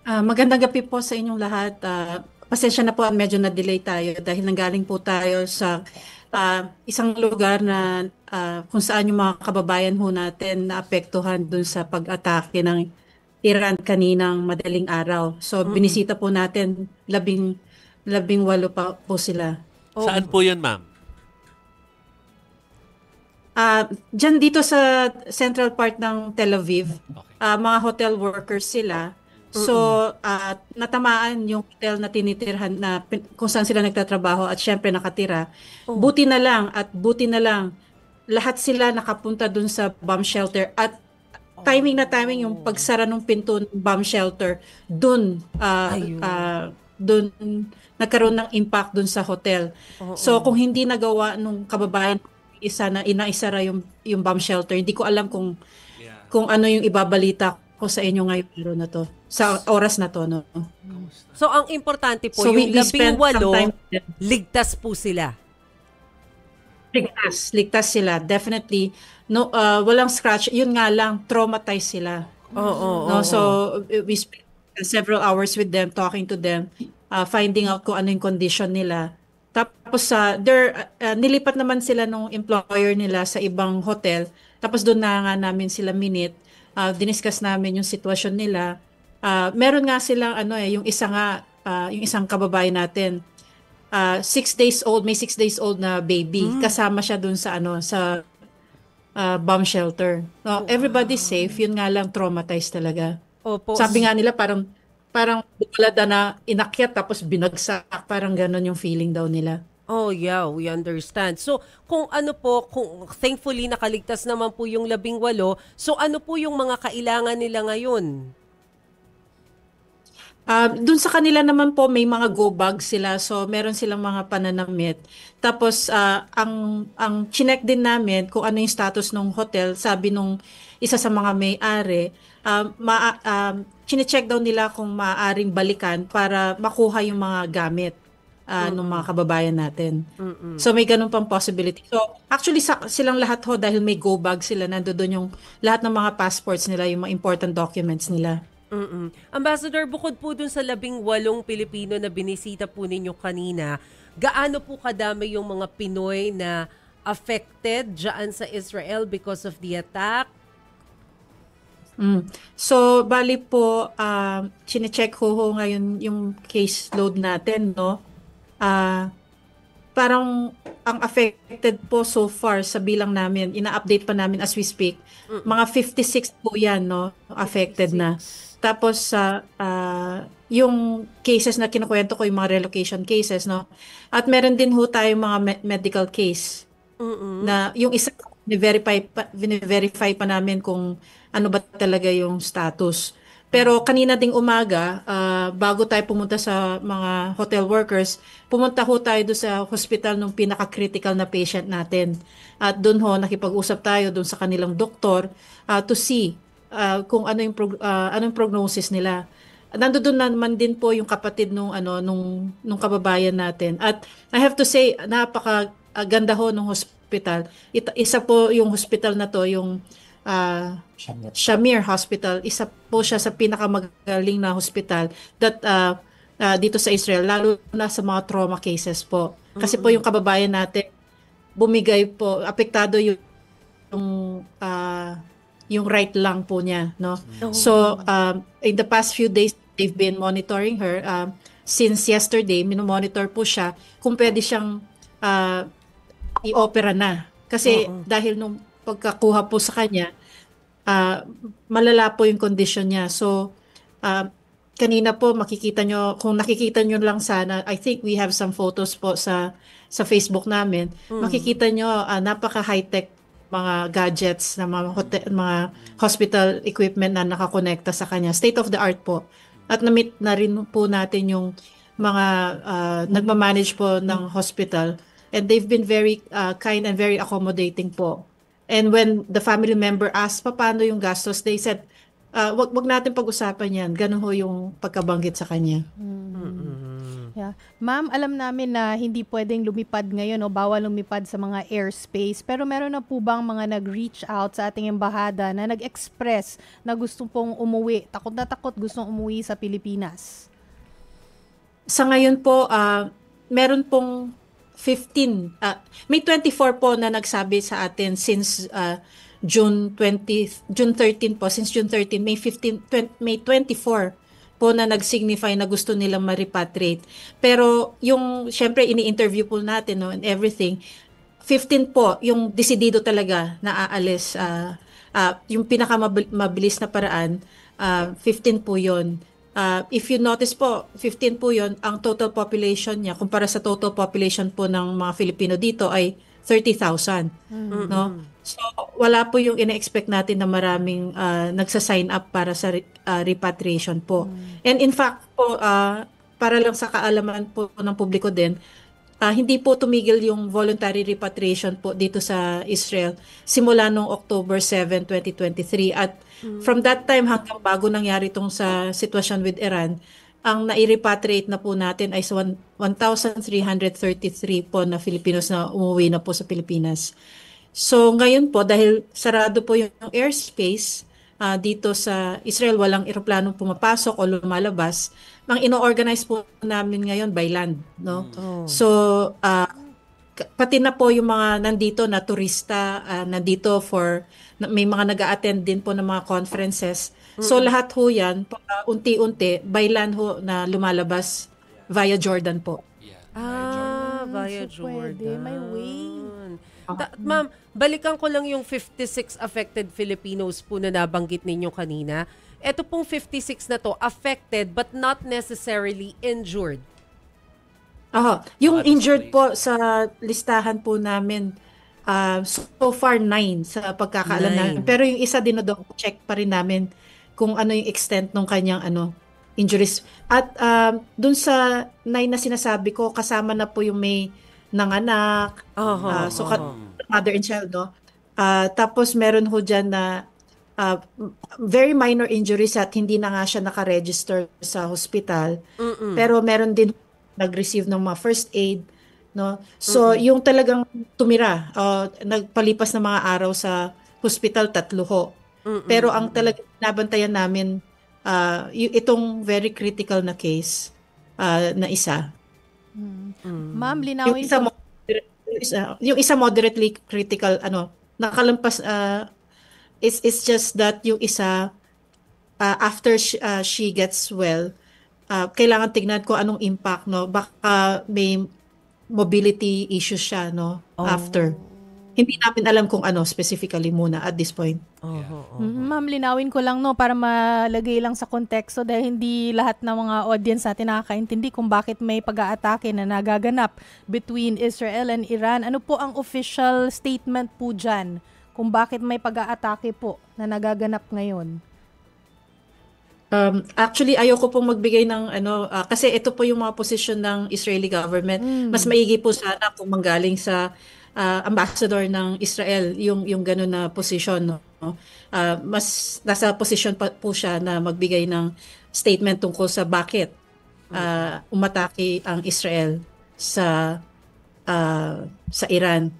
Magandang gabi po sa inyong lahat. Pasensya na po, medyo na-delay tayo dahil nanggaling po tayo sa isang lugar na kung saan yung mga kababayan ho natin naapektuhan dun sa pag-atake ng Iran kaninang madaling araw. So Mm. binisita po natin labing walo pa po sila. Oo. Saan po yun, ma'am? Diyan dito sa central part ng Tel Aviv, Okay. mga hotel workers sila. So, Mm. natamaan yung hotel na tinitirhan na kung saan sila nagtatrabaho at syempre nakatira. Oh. Buti na lang, lahat sila nakapunta dun sa bomb shelter at timing na timing yung Oh. pagsara ng pinto ng bomb shelter, Ayun. dun nagkaroon ng impact dun sa hotel. So, Oo. kung hindi nagawa nung kababayan isa na inaisara yung bomb shelter. Hindi ko alam Yeah. kung ano yung ibabalita ko sa inyo ngayong araw na to. Sa oras na to, no? Kamusta? So, ang importante po, So yung we spent some time 18, with them. ligtas po sila. Ligtas sila. Definitely. No, walang scratch. Yun nga lang, traumatized sila. Oo, oo, No, so oo. we spent several hours with them, talking to them, finding out kung ano yung condition nila. Tapos nilipat naman sila nung employer nila sa ibang hotel. Tapos doon na nga namin sila minute. Diniscuss namin yung sitwasyon nila. Meron nga silang yung isang kababayan natin. 6 days old, may 6 days old na baby. Mm. Kasama siya doon sa bomb shelter. No, everybody's safe, Wow. yun nga lang traumatized talaga. Opo. Sabi nga nila parang bulad na inakyat tapos binagsak, parang ganon yung feeling daw nila. Oh, yeah, we understand. So, kung ano po, kung thankfully nakaligtas naman po yung 18, so ano po yung mga kailangan nila ngayon? Doon sa kanila naman po may mga go bags sila, so meron silang mga pananamit. Tapos ang chinek din namin kung ano yung status ng hotel. Sabi nung isa sa mga may-ari, chinecheck daw nila kung maaaring balikan para makuha yung mga gamit ng mga Mm-mm. kababayan natin. Mm-mm. So may ganun pang possibility. So actually silang lahat ho, dahil may go bag sila, nandoon yung lahat ng mga passports nila, yung mga important documents nila. Mm. Ambassador, bukod po dun sa 18 Pilipino na binisita po ninyo kanina, gaano po kadami yung mga Pinoy na affected dyan sa Israel because of the attack? So, bali po, chinecheck ho ngayon yung case load natin, no? Ah, Parang ang affected po so far sa bilang namin, ina-update pa namin as we speak, mga 56 po yan, no? Affected na. 56. Tapos yung cases na kinukwento ko, yung mga relocation cases, no? At meron din ho tayong mga medical case Mm-mm. na yung isa verify pa namin kung ano ba talaga yung status. Pero kanina ding umaga, bago tayo pumunta sa mga hotel workers, pumunta ho tayo doon sa hospital ng pinaka-critical na patient natin. At doon ho, nakipag-usap tayo doon sa kanilang doktor to see kung anong prognosis nila. Nandoon naman din po yung kapatid nung kababayan natin. At I have to say, napaka ganda ho nung hospital. Isa po yung hospital na to, yung Shamir Hospital. Isa po siya sa pinakamagaling na hospital dito sa Israel, lalo na sa mga trauma cases po. Kasi po yung Mm-mm. kababayan natin, bumigay po, apektado yung, yung right lung po niya, no? So, Oh. in the past few days, they've been monitoring her. Since yesterday, minomonitor po siya kung pwede siyang uh, i-opera na. Kasi Oo. dahil nung pagkakuha po sa kanya, ah, malala po yung condition niya. So, kanina po makikita nyo, kung nakikita nyo lang sana, I think we have some photos po sa Facebook namin. Mm. Makikita nyo, napaka high-tech mga gadgets na mga hospital equipment na nakakonekta sa kanya. State of the art po. At na-meet na rin po natin yung mga nagmamanage po ng hospital. And they've been very kind and very accommodating po. And when the family member asked pa paano yung gastos, they said, wag natin pag-usapan yan. Ganun ho yung pagkabanggit sa kanya. Mm-mm. Yeah. Ma'am, alam namin na hindi pwedeng lumipad ngayon o bawal lumipad sa mga airspace. Pero meron na po bang mga nag-reach out sa ating embahada na nag-express na gusto pong umuwi, takot na takot gustong umuwi sa Pilipinas? Sa ngayon po, meron pong 15, may 24 po na nagsabi sa atin since June 13 po, since June 13, may 24 po na nag-signify na gusto nilang ma-repatriate. Pero yung, syempre, ini-interview po natin, no, and everything, 15 po, yung desidido talaga na aalis. Yung pinakamabilis na paraan, 15 po yun. If you notice po, 15 po yun, ang total population niya, kumpara sa total population po ng mga Filipino dito ay 30,000. No? So, wala po yung ina-expect natin na maraming nagsa-sign up para sa repatriation po. And in fact po, para lang sa kaalaman po ng publiko din, hindi po tumigil yung voluntary repatriation po dito sa Israel simula noong October 7, 2023. At from that time hanggang bago nangyari itong sa sitwasyon with Iran, ang nai-repatriate na po natin ay 1,333 po na Filipinos na umuwi na po sa Pilipinas. So ngayon po, dahil sarado po yung airspace dito sa Israel, walang eroplanong pumapasok o lumalabas, ang ino-organize po namin ngayon by land. No? So pati na po yung mga nandito na turista, nandito may mga nag-a-attend din po ng mga conferences. So lahat ho yan, unti-unti, by land ho na lumalabas via Jordan po. Via So Jordan. pwede, may way. Ma'am, balikan ko lang yung 56 affected Filipinos po na nabanggit ninyo kanina. Ito pong 56 na to, affected but not necessarily injured. Yung injured po sa listahan po namin, so far 9 sa pagkakaalam namin. Pero yung isa check pa rin namin kung ano yung extent ng kanyang injuries. At dun sa 9 na sinasabi ko, kasama na po yung may nanganak, so mother and child, no? Tapos meron ho dyan na very minor injuries at hindi na nga siya nakaregister sa hospital. Pero meron din nag-receive ng mga first aid, no? So yung talagang tumira, nagpalipas na mga araw sa hospital, 3 ho. Pero ang talagang nabantayan namin, itong very critical na case na isa. Ma'am, linawin ko. Yung isa moderately critical, nakalampas, it's just that yung isa, after she gets well, kailangan tignan ko anong impact, no? Baka may mobility issues siya, no? After. Hindi namin alam kung ano specifically muna at this point. Ma'am, linawin ko lang, no, para malagay lang sa konteksto dahil hindi lahat ng mga audience natin nakakaintindi kung bakit may pag-aatake na nagaganap between Israel and Iran. Ano po ang official statement po dyan kung bakit may pag-aatake po na nagaganap ngayon? Actually, ayoko pong magbigay ng kasi ito po yung mga position ng Israeli government. Mas maigi po sana kung manggaling sa ambassador ng Israel yung gano'n na position, no? Mas nasa position pa po siya na magbigay ng statement tungkol sa bakit umatake ang Israel sa Iran.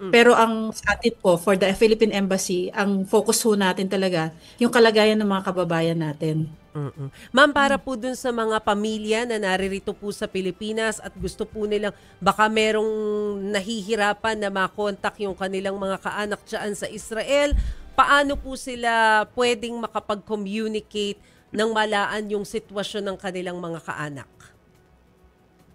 Pero ang sa atin po, for the Philippine Embassy, ang focus ho natin talaga yung kalagayan ng mga kababayan natin. Ma'am, para po dun sa mga pamilya na naririto po sa Pilipinas at gusto po nilang, baka merong nahihirapan na makontak yung kanilang mga kaanak dyan sa Israel, paano po sila pwedeng makapag-communicate nang malaan yung sitwasyon ng kanilang mga kaanak?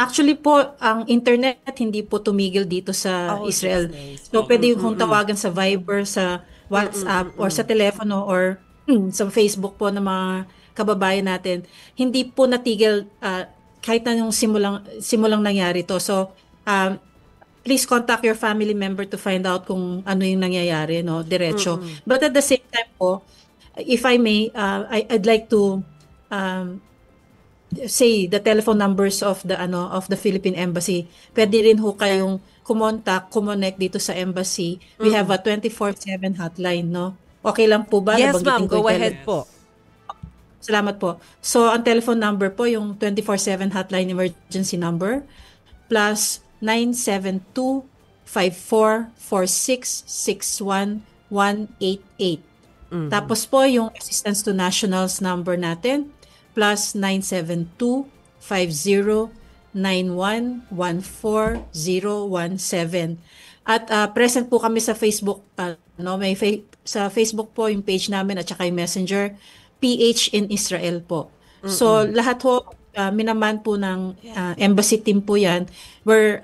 Actually po, ang internet hindi po tumigil dito sa Israel. Nice. So pwede kong tawagan sa Viber, sa WhatsApp, or sa telepono, or sa Facebook po ng mga kababayan natin. Hindi po natigil kahit na yung simulang nangyari to. So please contact your family member to find out kung ano yung nangyayari, no, diretso. But at the same time po, if I may, I'd like to say the telephone numbers of the Philippine Embassy. Pwede rin ho kayong connect dito sa embassy. We have a 24/7 hotline, no? Okay lang po ba? Yes, Nabanggitin ma'am. ko Go yung ahead po. Salamat po. So, ang telephone number po, yung 24/7 hotline emergency number, plus 972-5446-61188. Tapos po, yung assistance to nationals number natin, plus 972-5091-14017. At present po kami sa Facebook, sa Facebook po yung page namin at saka yung Messenger, PH in Israel po. So lahat ho, minaman po ng embassy team po yan. We're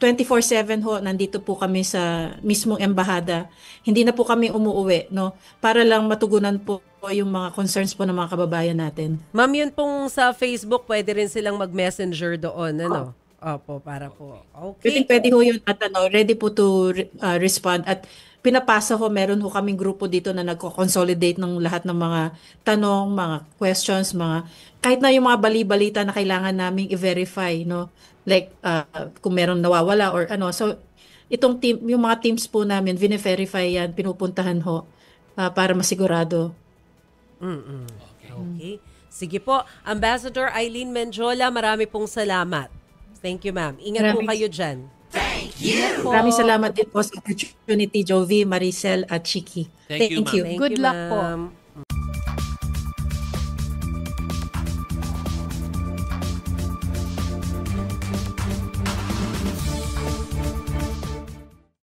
24/7 ho, nandito po kami sa mismong embahada. Hindi na po kami umuuwi, no? Para lang matugunan po yung mga concerns po ng mga kababayan natin. Ma'am, yun pong sa Facebook, pwede rin silang mag-messenger doon, ano? Opo, para po. Okay. Pwede ho yun at ready po to respond. At pinapasa ho, meron ho kaming grupo dito na nagko-consolidate ng lahat ng mga tanong, mga questions, kahit na yung mga bali-balita na kailangan naming i-verify, no? Like, kung meron nawawala or ano. So, itong team, yung mga teams po namin, vine-verify yan, pinupuntahan ho para masigurado. Okay. Sige po. Ambassador Eileen Menjola, marami pong salamat. Thank you, ma'am. Ingat po kayo dyan. Maraming salamat din po sa opportunity, Jovi, Maricel at Chiki. Thank you, ma'am. Thank Good you, luck po. ma'am.